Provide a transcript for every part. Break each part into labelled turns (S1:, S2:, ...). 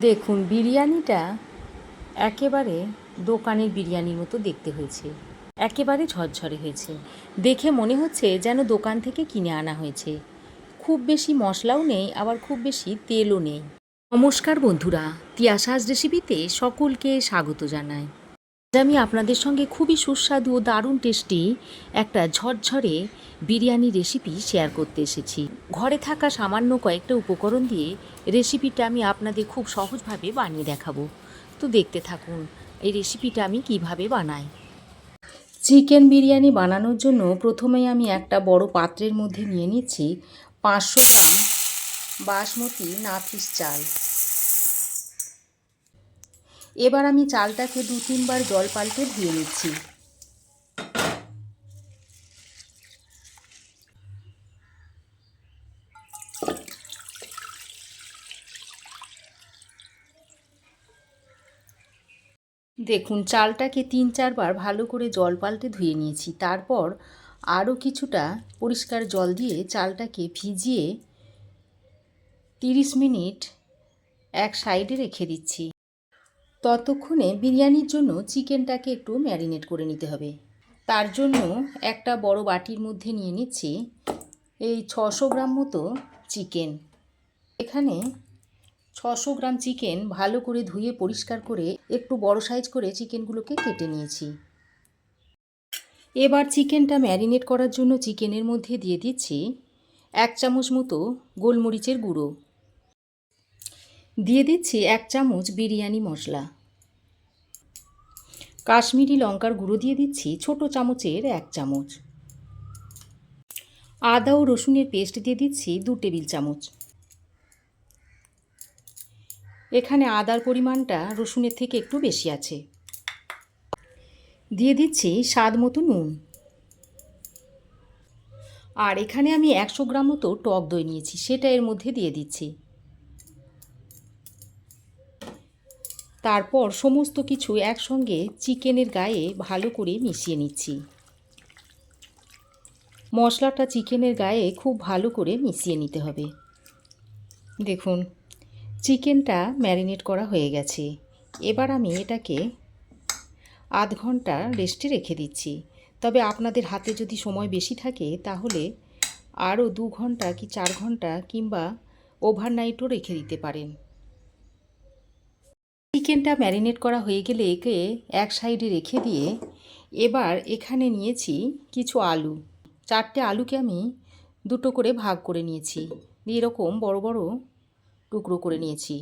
S1: দেখুন বিরিয়ানিটা একেবারে দোকানের বিরিয়ানির মতো দেখতে হয়েছে, একেবারে ঝরঝরে হয়েছে। দেখে মনে হচ্ছে যেন দোকান থেকে কিনে আনা হয়েছে। খুব বেশি মশলাও নেই, আবার খুব বেশি তেলও নেই। নমস্কার বন্ধুরা, তিয়াসাস রেসিপিতে সকলকে স্বাগত জানাই। আজ আমি আপনাদের সঙ্গে খুবই সুস্বাদু ও দারুণ টেস্টি একটা ঝরঝরে বিরিয়ানি রেসিপি শেয়ার করতে এসেছি। ঘরে থাকা সামান্য কয়েকটা উপকরণ দিয়ে রেসিপিটা আমি আপনাদের খুব সহজভাবে বানিয়ে দেখাবো। তো দেখতে থাকুন এই রেসিপিটা আমি কিভাবে বানাই। চিকেন বিরিয়ানি বানানোর জন্য প্রথমেই আমি একটা বড় পাত্রের মধ্যে নিয়ে নিচ্ছি 500 গ্রাম বাসমতি নাফিস চাল। এবার আমি চালটাকে 2-3 বার জল পাল্টে ধুয়ে নিচ্ছি। দেখুন চালটাকে 3-4 বার ভালো করে জল পাল্টে ধুয়ে নিয়েছি। তারপর আরও কিছুটা পরিষ্কার জল দিয়ে চালটাকে ভিজিয়ে 30 মিনিট এক সাইডে রেখে দিচ্ছি। ততক্ষণে বিরিয়ানির জন্য চিকেনটাকে একটু ম্যারিনেট করে নিতে হবে। তার জন্য একটা বড় বাটির মধ্যে নিয়ে নিচ্ছি এই 600 গ্রাম মতো চিকেন। এখানে 600 গ্রাম চিকেন ভালো করে ধুয়ে পরিষ্কার করে একটু বড় সাইজ করে চিকেনগুলোকে কেটে নিয়েছি। এবার চিকেনটা ম্যারিনেট করার জন্য চিকেনের মধ্যে দিয়ে দিচ্ছি 1 চামচ মতো গোলমরিচের গুঁড়ো, দিয়ে দিচ্ছি 1 চামচ বিরিয়ানি মশলা, কাশ্মীরি লঙ্কার গুঁড়ো দিয়ে দিচ্ছি ছোট চামচের 1 চামচ, আদা ও রসুনের পেস্ট দিয়ে দিচ্ছি 2 টেবিল চামচ। এখানে আদার পরিমাণটা রসুনের থেকে একটু বেশি আছে। দিয়ে দিচ্ছি স্বাদ মতো নুন। আর এখানে আমি 100 গ্রাম মতো টক দই নিয়েছি, সেটা এর মধ্যে দিয়ে দিচ্ছি। তারপর সমস্ত কিছু একসঙ্গে চিকেনের গায়ে ভালো করে মিশিয়ে নিচ্ছি। মশলাটা চিকেনের গায়ে খুব ভালো করে মিশিয়ে নিতে হবে। দেখুন চিকেনটা ম্যারিনেট করা হয়ে গেছে। এবার আমি এটাকে আধ ঘন্টা রেস্টে রেখে দিচ্ছি। তবে আপনাদের হাতে যদি সময় বেশি থাকে তাহলে আরও 2 ঘন্টা কি 4 ঘন্টা কিংবা ওভারনাইটও রেখে দিতে পারেন। চিকেনটা ম্যারিনেট করা হয়ে গেলে একে এক সাইডে রেখে দিয়ে এবার এখানে নিয়েছি কিছু আলু। 4টে আলুকে আমি 2টো করে ভাগ করে নিয়েছি, এরকম বড় বড় টুকরো করে নিয়েছি।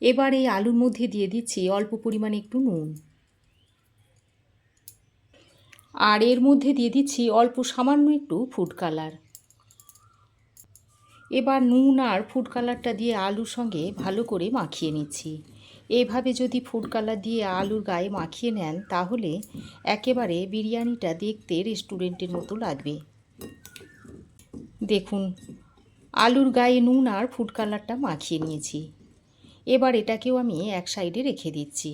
S1: এবার এই আলুর মধ্যে দিয়ে দিচ্ছি অল্প পরিমাণে একটু নুন, আর এর মধ্যে দিয়ে দিচ্ছি অল্প সামান্য একটু ফুড কালার। এবার নুন আর ফুড কালারটা দিয়ে আলুর সঙ্গে ভালো করে মাখিয়ে নিচ্ছি। এইভাবে যদি ফুড কালার দিয়ে আলুর গায়ে মাখিয়ে নেন তাহলে একেবারে বিরিয়ানিটা দেখতে রেস্টুরেন্টের মতো লাগবে। দেখুন আলুর গায়ে নুন আর ফুড কালারটা মাখিয়ে নিয়েছি। এবার এটাকেও আমি এক সাইডে রেখে দিচ্ছি।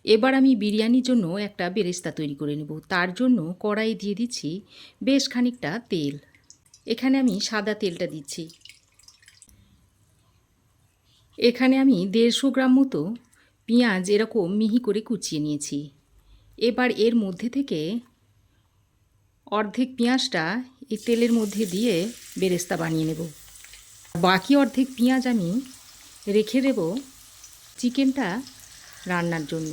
S1: এবার আমি বিরিয়ানির জন্য একটা বেরেস্তা তৈরি করে নেব। তার জন্য কড়াই দিয়ে দিচ্ছি বেশ খানিকটা তেল। এখানে আমি সাদা তেলটা দিচ্ছি। এখানে আমি 150 গ্রাম মতো পেঁয়াজ এরকম মিহি করে কুচিয়ে নিয়েছি। এবার এর মধ্যে থেকে অর্ধেক পেঁয়াজটা এই তেলের মধ্যে দিয়ে বেরেস্তা বানিয়ে নেব। বাকি অর্ধেক পেঁয়াজ আমি রেখে দেব চিকেনটা রান্নার জন্য।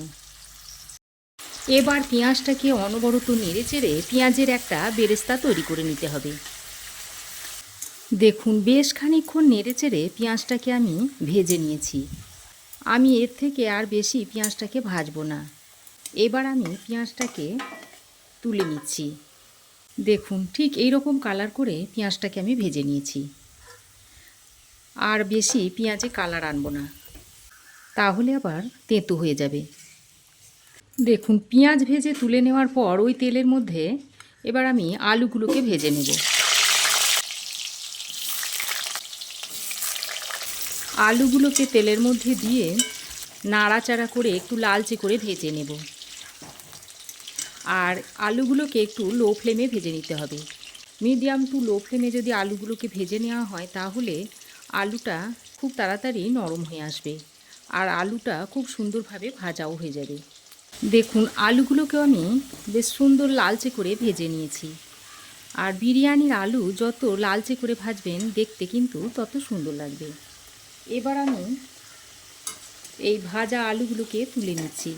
S1: এবার পেঁয়াজটাকে অনবরত নেড়ে চেড়ে পেঁয়াজের একটা বেরেস্তা তৈরি করে নিতে হবে। দেখুন বেশ খানিকক্ষণ নেড়ে চেড়ে পেঁয়াজটাকে আমি ভেজে নিয়েছি। আমি এর থেকে আর বেশি পেঁয়াজটাকে ভাজবো না। এবার আমি পেঁয়াজটাকে তুলে নিচ্ছি। দেখুন ঠিক এই রকম কালার করে পেঁয়াজটাকে আমি ভেজে নিয়েছি। আর বেশি পেঁয়াজে কালার আনবো না, তাহলে আবার তেঁতো হয়ে যাবে। দেখুন পেঁয়াজ ভেজে তুলে নেওয়ার পর ওই তেলের মধ্যে এবার আমি আলুগুলোকে ভেজে নেব। আলুগুলোকে তেলের মধ্যে দিয়ে নাড়াচাড়া করে একটু লালচে করে ভেজে নেব। আর আলুগুলোকে একটু লো ফ্লেমে ভেজে নিতে হবে। মিডিয়াম টু লো ফ্লেমে যদি আলুগুলোকে ভেজে নেওয়া হয় তাহলে আলুটা খুব তাড়াতাড়ি নরম হয়ে আসবে। আর আলুটা খুব সুন্দরভাবে ভাজাও হয়ে যাবে। দেখুন আলুগুলোকেও আমি বেশ সুন্দর লালচে করে ভেজে নিয়েছি। আর বিরিয়ানির আলু যত লালচে করে ভাজবেন দেখতে কিন্তু তত সুন্দর লাগবে। এবার আমি এই ভাজা আলুগুলোকে তুলে নিচ্ছি।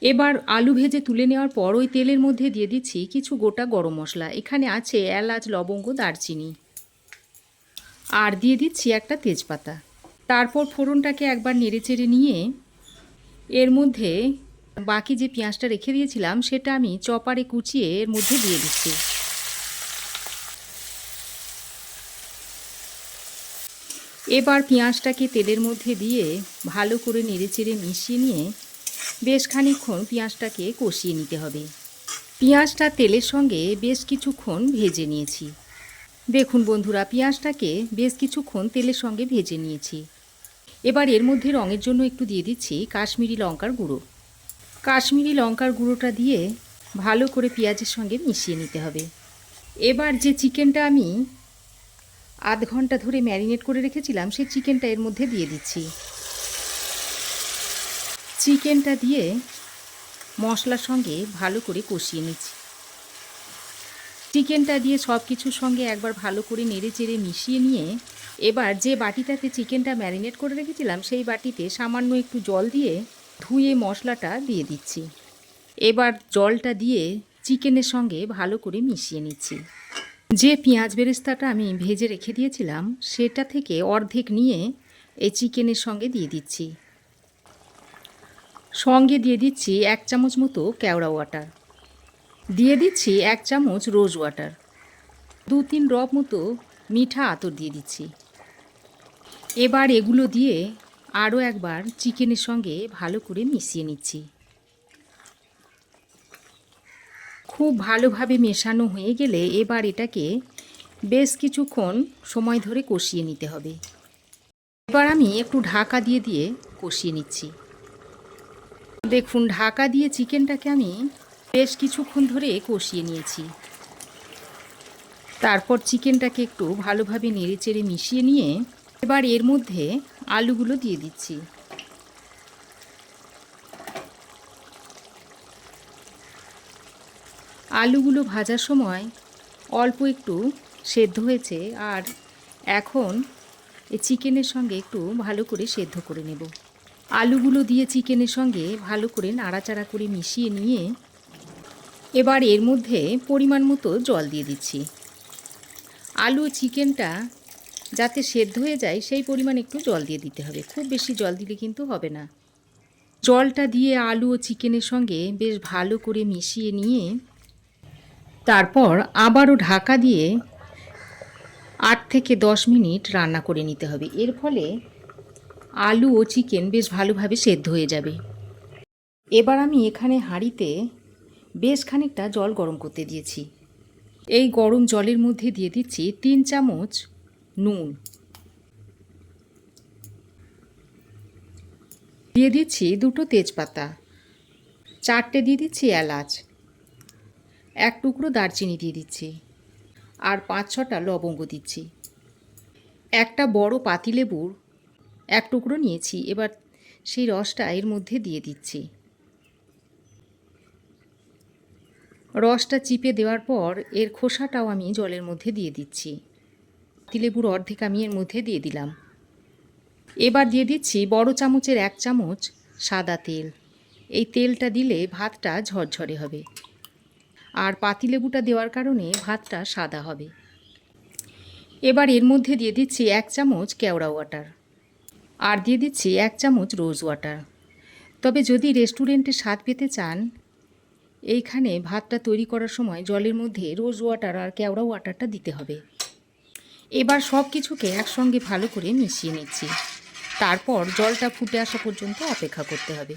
S1: এবার আলু ভেজে তুলে নেওয়ার পর ওই তেলের মধ্যে দিয়ে দিচ্ছি কিছু গোটা গরম মশলা। এখানে আছে এলাচ, লবঙ্গ, দারচিনি, আর দিয়ে দিচ্ছি একটা তেজপাতা। তারপর ফোড়নটাকে একবার নেড়েচেড়ে নিয়ে এর মধ্যে বাকি যে পেঁয়াজটা রেখে দিয়েছিলাম সেটা আমি চপারে কুচিয়ে এর মধ্যে দিয়ে দিচ্ছি। এবার পেঁয়াজটাকে তেলের মধ্যে দিয়ে ভালো করে নেড়েচেড়ে মিশিয়ে নিয়ে বেশ খানিকক্ষণ পেঁয়াজটাকে কষিয়ে নিতে হবে। পেঁয়াজটা তেলের সঙ্গে বেশ কিছুক্ষণ ভেজে নিয়েছি। দেখুন বন্ধুরা, পেঁয়াজটাকে বেশ কিছুক্ষণ তেলের সঙ্গে ভেজে নিয়েছি। এবার এর মধ্যে রঙের জন্য একটু দিয়ে দিচ্ছি কাশ্মীরি লঙ্কার গুঁড়ো। কাশ্মীরি লঙ্কার গুঁড়োটা দিয়ে ভালো করে পেঁয়াজের সঙ্গে মিশিয়ে নিতে হবে। এবার যে চিকেনটা আমি আধ ঘন্টা ধরে ম্যারিনেট করে রেখেছিলাম সেই চিকেনটা এর মধ্যে দিয়ে দিচ্ছি। চিকেনটা দিয়ে মশলার সঙ্গে ভালো করে কষিয়ে নিচ্ছি। চিকেনটা দিয়ে সব কিছুর সঙ্গে একবার ভালো করে নেড়ে চেড়ে মিশিয়ে নিয়ে এবার যে বাটিটাতে চিকেনটা ম্যারিনেট করে রেখেছিলাম সেই বাটিতে সামান্য একটু জল দিয়ে ধুয়ে মশলাটা দিয়ে দিচ্ছি। এবার জলটা দিয়ে চিকেনের সঙ্গে ভালো করে মিশিয়ে নিচ্ছি। যে পেঁয়াজ বেরেস্তাটা আমি ভেজে রেখে দিয়েছিলাম সেটা থেকে অর্ধেক নিয়ে এই চিকেনের সঙ্গে দিয়ে দিচ্ছি। সঙ্গে দিয়ে দিচ্ছি 1 চামচ মতো কেওড়া ওয়াটার, দিয়ে দিচ্ছি 1 চামচ রোজ ওয়াটার, 2-3 ড্রপ মতো মিঠা আতর দিয়ে দিচ্ছি। এবার এগুলো দিয়ে আরও একবার চিকেনের সঙ্গে ভালো করে মিশিয়ে নিচ্ছি। খুব ভালোভাবে মেশানো হয়ে গেলে এবার এটাকে বেশ কিছুক্ষণ সময় ধরে কষিয়ে নিতে হবে। এবার আমি একটু ঢাকা দিয়ে দিয়ে কষিয়ে নিচ্ছি। দেখুন ঢাকা দিয়ে চিকেনটাকে আমি বেশ কিছুক্ষণ ধরে কষিয়ে নিয়েছি। তারপর চিকেনটাকে একটু ভালোভাবে নেড়েচেড়ে মিশিয়ে নিয়ে এবার এর মধ্যে আলুগুলো দিয়ে দিচ্ছি। আলুগুলো ভাজার সময় অল্প একটু সেদ্ধ হয়েছে আর এখন এই চিকেনের সঙ্গে একটু ভালো করে সেদ্ধ করে নেব। আলুগুলো দিয়ে চিকেনের সঙ্গে ভালো করে নাড়াচাড়া করে মিশিয়ে নিয়ে এবার এর মধ্যে পরিমাণ মতো জল দিয়ে দিচ্ছি। আলু ও চিকেনটা যাতে সেদ্ধ হয়ে যায় সেই পরিমাণ একটু জল দিয়ে দিতে হবে, খুব বেশি জল দিলে কিন্তু হবে না। জলটা দিয়ে আলু ও চিকেনের সঙ্গে বেশ ভালো করে মিশিয়ে নিয়ে তারপর আবারও ঢাকা দিয়ে 8 থেকে 10 মিনিট রান্না করে নিতে হবে। এর ফলে আলু ও চিকেন বেশ ভালোভাবে সেদ্ধ হয়ে যাবে। এবার আমি এখানে হাঁড়িতে বেশ খানিকটা জল গরম করতে দিয়েছি। এই গরম জলের মধ্যে দিয়ে দিচ্ছি 3 চামচ নুন, দিয়ে দিচ্ছি 2টো তেজপাতা, 4টে দিয়ে দিচ্ছি এলাচ, 1 টুকরো দারচিনি দিয়ে দিচ্ছি আর 5-6টা লবঙ্গ দিচ্ছি। একটা বড় পাতিলেবুর 1 টুকরো নিয়েছি, এবার সেই রসটা এর মধ্যে দিয়ে দিচ্ছি। রসটা চিপে দেওয়ার পর এর খোসাটাও আমি জলের মধ্যে দিয়ে দিচ্ছি। পাতিলেবুর অর্ধেক আমি এর মধ্যে দিয়ে দিলাম। এবার দিয়ে দিচ্ছি বড় চামচের 1 চামচ সাদা তেল। এই তেলটা দিলে ভাতটা ঝরঝরে হবে আর পাতিলেবুটা দেওয়ার কারণে ভাতটা সাদা হবে। এবার এর মধ্যে দিয়ে দিচ্ছি 1 চামচ কেওড়া ওয়াটার আর দিয়ে দিচ্ছি 1 চামচ রোজ ওয়াটার। তবে যদি রেস্টুরেন্টে স্বাদ পেতে চান এইখানে ভাতটা তৈরি করার সময় জলের মধ্যে রোজ ওয়াটার আর কেওড়া ওয়াটারটা দিতে হবে। এবার সব কিছুকে একসঙ্গে ভালো করে মিশিয়ে নিচ্ছি। তারপর জলটা ফুটে আসা পর্যন্ত অপেক্ষা করতে হবে।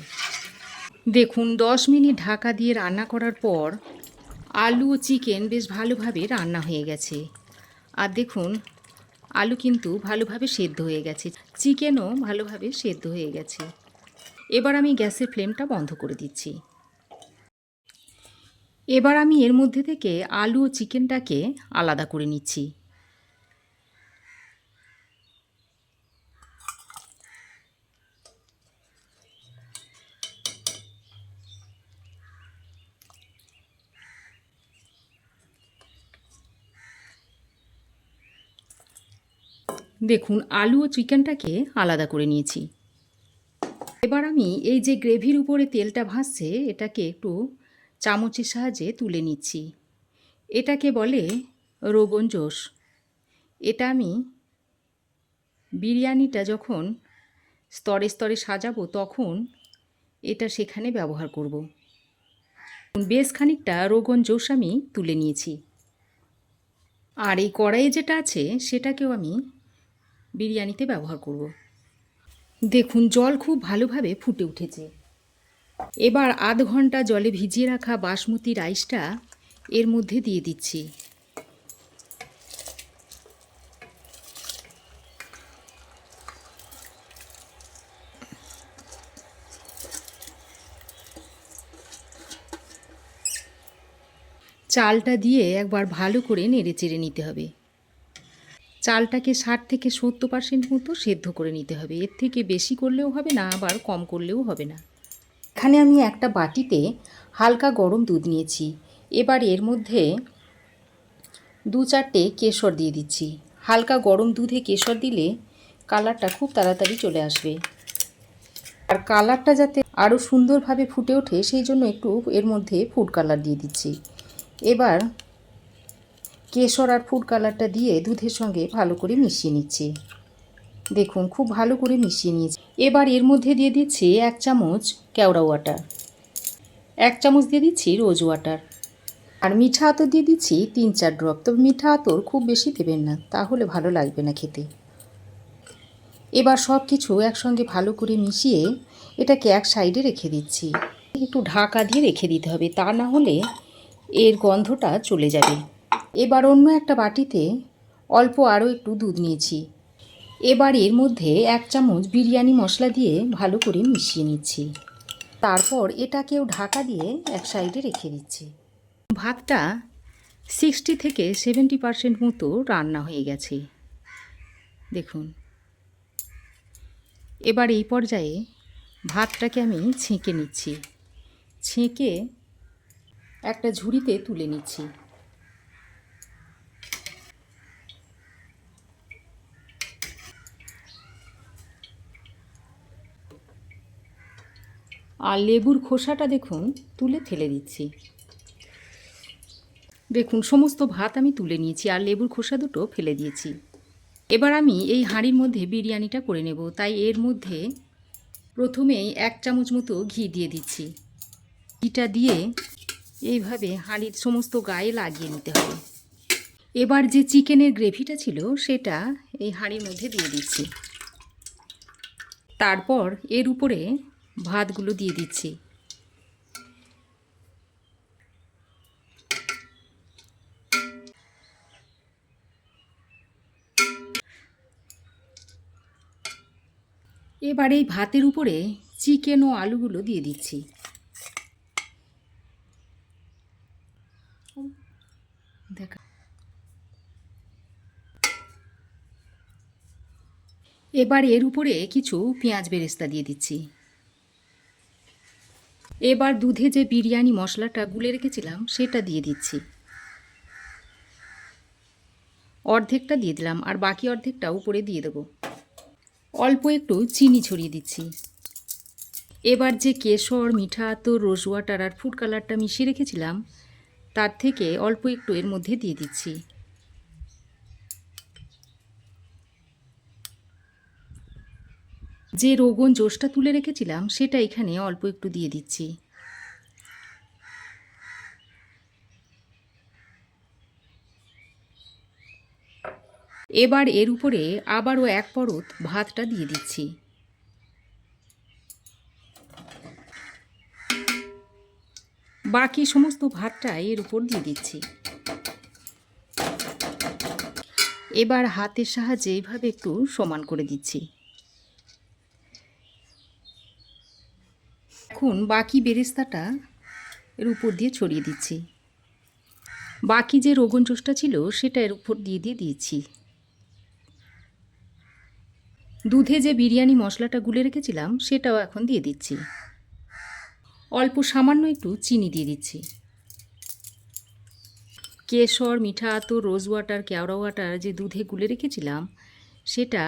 S1: দেখুন 10 মিনিট ঢাকা দিয়ে রান্না করার পর আলু ও চিকেন বেশ ভালোভাবে রান্না হয়ে গেছে। আর দেখুন আলু কিন্তু ভালোভাবে সেদ্ধ হয়ে গেছে, চিকেনও ভালোভাবে সেদ্ধ হয়ে গেছে। এবার আমি গ্যাসের ফ্লেমটা বন্ধ করে দিচ্ছি। এবার আমি এর মধ্যে থেকে আলু ও চিকেনটাকে আলাদা করে নিচ্ছি। দেখুন আলু ও চিকেনটাকে আলাদা করে নিয়েছি। এবার আমি এই যে গ্রেভির উপরে তেলটা ভাসছে এটাকে একটু চামচের সাহায্যে তুলে নিচ্ছি। এটাকে বলে রোগন জোশ। এটা আমি বিরিয়ানিটা যখন স্তরে স্তরে সাজাবো তখন এটা সেখানে ব্যবহার করব। বেশ খানিকটা রোগন জোশ আমি তুলে নিয়েছি। আর এই কড়াইয়ে যেটা আছে সেটাকেও আমি বিরিয়ানিতে ব্যবহার করব। দেখুন জল খুব ভালোভাবে ফুটে উঠেছে। এবার আধ ঘন্টা জলে ভিজিয়ে রাখা বাসমতি রাইসটা এর মধ্যে দিয়ে দিচ্ছি। চালটা দিয়ে একবার ভালো করে নেড়ে চেড়ে নিতে হবে। চালটাকে 60 থেকে 70% মতো সেদ্ধ করে নিতে হবে। এর থেকে বেশি করলেও হবে না, আবার কম করলেও হবে না। এখানে আমি একটা বাটিতে হালকা গরম দুধ নিয়েছি। এবার এর মধ্যে 2-4টে কেশর দিয়ে দিচ্ছি। হালকা গরম দুধে কেশর দিলে কালারটা খুব তাড়াতাড়ি চলে আসবে। আর কালারটা যাতে আরও সুন্দরভাবে ফুটে ওঠে সেই জন্য একটু এর মধ্যে ফুড কালার দিয়ে দিচ্ছি। এবার কেশর আর ফুড কালারটা দিয়ে দুধের সঙ্গে ভালো করে মিশিয়ে নিচ্ছি। দেখুন খুব ভালো করে মিশিয়ে নিয়েছি। এবার এর মধ্যে দিয়ে দিচ্ছি 1 চামচ কেওড়া ওয়াটার, 1 চামচ দিয়ে দিচ্ছি রোজ ওয়াটার, আর মিঠা আতর দিয়ে দিচ্ছি 3-4 ড্রপ। তবে মিঠা আতর খুব বেশি দেবেন না, তাহলে ভালো লাগবে না খেতে। এবার সব কিছু একসঙ্গে ভালো করে মিশিয়ে এটাকে এক সাইডে রেখে দিচ্ছি। একটু ঢাকা দিয়ে রেখে দিতে হবে, তা না হলে এর গন্ধটা চলে যাবে। এবার অন্য একটা বাটিতে অল্প আরও একটু দুধ নিয়েছি। এবার এর মধ্যে 1 চামচ বিরিয়ানি মশলা দিয়ে ভালো করে মিশিয়ে নিচ্ছি। তারপর এটাকেও ঢাকা দিয়ে এক সাইডে রেখে দিচ্ছি। ভাতটা 60 থেকে 70% মতো রান্না হয়ে গেছে। দেখুন এবার এই পর্যায়ে ভাতটাকে আমি ছেঁকে নিচ্ছি। ছেঁকে একটা ঝুড়িতে তুলে নিচ্ছি। আর লেবুর খোসাটা দেখুন তুলে ফেলে দিচ্ছি। দেখুন সমস্ত ভাত আমি তুলে নিয়েছি আর লেবুর খোসা দুটো ফেলে দিয়েছি। এবার আমি এই হাঁড়ির মধ্যে বিরিয়ানিটা করে নেব, তাই এর মধ্যে প্রথমেই 1 চামচ মতো ঘি দিয়ে দিচ্ছি। ঘিটা দিয়ে এইভাবে হাঁড়ির সমস্ত গায়ে লাগিয়ে নিতে হবে। এবার যে চিকেনের গ্রেভিটা ছিল সেটা এই হাঁড়ির মধ্যে দিয়ে দিচ্ছি। তারপর এর উপরে ভাতগুলো দিয়ে দিচ্ছি। এবার এই ভাতের উপরে চিকেন ও আলুগুলো দিয়ে দিচ্ছি। দেখা এবার এর উপরে কিছু পেঁয়াজ বেরেস্তা দিয়ে দিচ্ছি। এবার দুধে যে বিরিয়ানি মশলাটা গুলে রেখেছিলাম সেটা দিয়ে দিচ্ছি। অর্ধেকটা দিয়ে দিলাম আর বাকি অর্ধেকটা উপরে দিয়ে দেবো। অল্প একটু চিনি ছড়িয়ে দিচ্ছি। এবার যে কেশর, মিঠা আতর, রোজ ওয়াটার আর ফুড কালারটা মিশিয়ে রেখেছিলাম তার থেকে অল্প একটু এর মধ্যে দিয়ে দিচ্ছি। যে রোগন জোশটা তুলে রেখেছিলাম সেটা এখানে অল্প একটু দিয়ে দিচ্ছি। এবার এর উপরে আবারও 1 পরত ভাতটা দিয়ে দিচ্ছি। বাকি সমস্ত ভাতটা এর উপর দিয়ে দিচ্ছি। এবার হাতের সাহায্যে এইভাবে একটু সমান করে দিচ্ছি। এখন বাকি বেরেস্তাটা এর উপর দিয়ে ছড়িয়ে দিচ্ছি। বাকি যে রোগন জোশটা ছিল সেটা এর উপর দিয়ে দিয়েছি। দুধে যে বিরিয়ানি মশলাটা গুলে রেখেছিলাম সেটাও এখন দিয়ে দিচ্ছি। অল্প সামান্য একটু চিনি দিয়ে দিচ্ছি। কেশর, মিঠা আতর, রোজ ওয়াটার, কেওড়া ওয়াটার যে দুধে গুলে রেখেছিলাম সেটা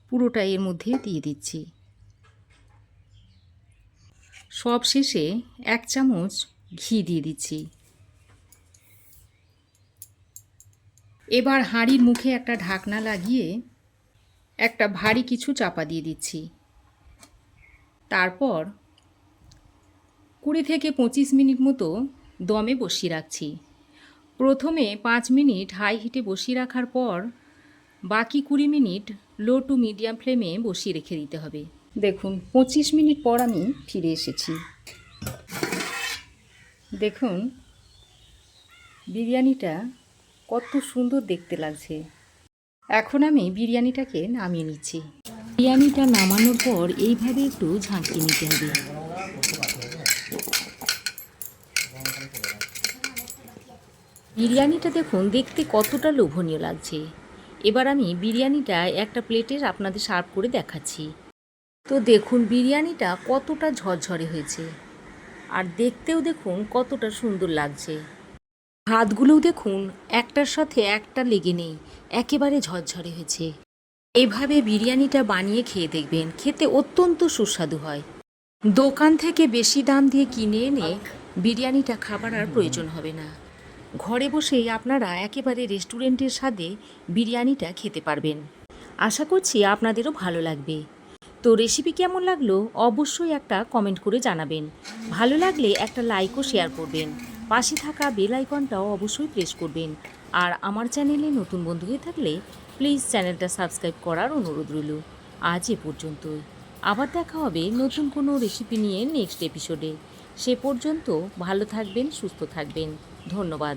S1: পুরোটা এর মধ্যে দিয়ে দিচ্ছি। সব শেষে 1 চামচ ঘি দিয়ে দিচ্ছি। এবার হাঁড়ির মুখে একটা ঢাকনা লাগিয়ে একটা ভারী কিছু চাপা দিয়ে দিচ্ছি। তারপর 20 থেকে 25 মিনিট মতো দমে বসিয়ে রাখছি। প্রথমে 5 মিনিট হাই হিটে বসিয়ে রাখার পর বাকি 20 মিনিট লো টু মিডিয়াম ফ্লেমে বসিয়ে রেখে দিতে হবে। দেখুন 25 মিনিট পর আমি ফিরে এসেছি। দেখুন বিরিয়ানিটা কত সুন্দর দেখতে লাগছে। এখন আমি বিরিয়ানিটাকে নামিয়ে নিচ্ছি। বিরিয়ানিটা নামানোর পর এইভাবে একটু ঝাঁকিয়ে নিতে হবে। বিরিয়ানিটা দেখুন দেখতে কতটা লোভনীয় লাগছে। এবার আমি বিরিয়ানিটা একটা প্লেটে আপনাদের সার্ভ করে দেখাচ্ছি। তো দেখুন বিরিয়ানিটা কতটা ঝরঝরে হয়েছে, আর দেখতেও দেখুন কতটা সুন্দর লাগছে। ভাতগুলোও দেখুন একটার সাথে একটা লেগে নেই, একেবারে ঝরঝরে হয়েছে। এভাবে বিরিয়ানিটা বানিয়ে খেয়ে দেখবেন, খেতে অত্যন্ত সুস্বাদু হয়। দোকান থেকে বেশি দাম দিয়ে কিনে এনে বিরিয়ানিটা খাবার আর প্রয়োজন হবে না। ঘরে বসেই আপনারা একেবারে রেস্টুরেন্টের স্বাদে বিরিয়ানিটা খেতে পারবেন। আশা করছি আপনাদেরও ভালো লাগবে। তো রেসিপি কেমন লাগলো অবশ্যই একটা কমেন্ট করে জানাবেন। ভালো লাগলে একটা লাইক ও শেয়ার করবেন। পাশে থাকা বেল আইকনটাও অবশ্যই প্রেস করবেন। আর আমার চ্যানেলে নতুন বন্ধু হয়ে থাকলে প্লিজ চ্যানেলটা সাবস্ক্রাইব করার অনুরোধ রইল। আজ এ পর্যন্তই। আবার দেখা হবে নতুন কোনো রেসিপি নিয়ে নেক্সট এপিসোডে। সে পর্যন্ত ভালো থাকবেন, সুস্থ থাকবেন। ধন্যবাদ।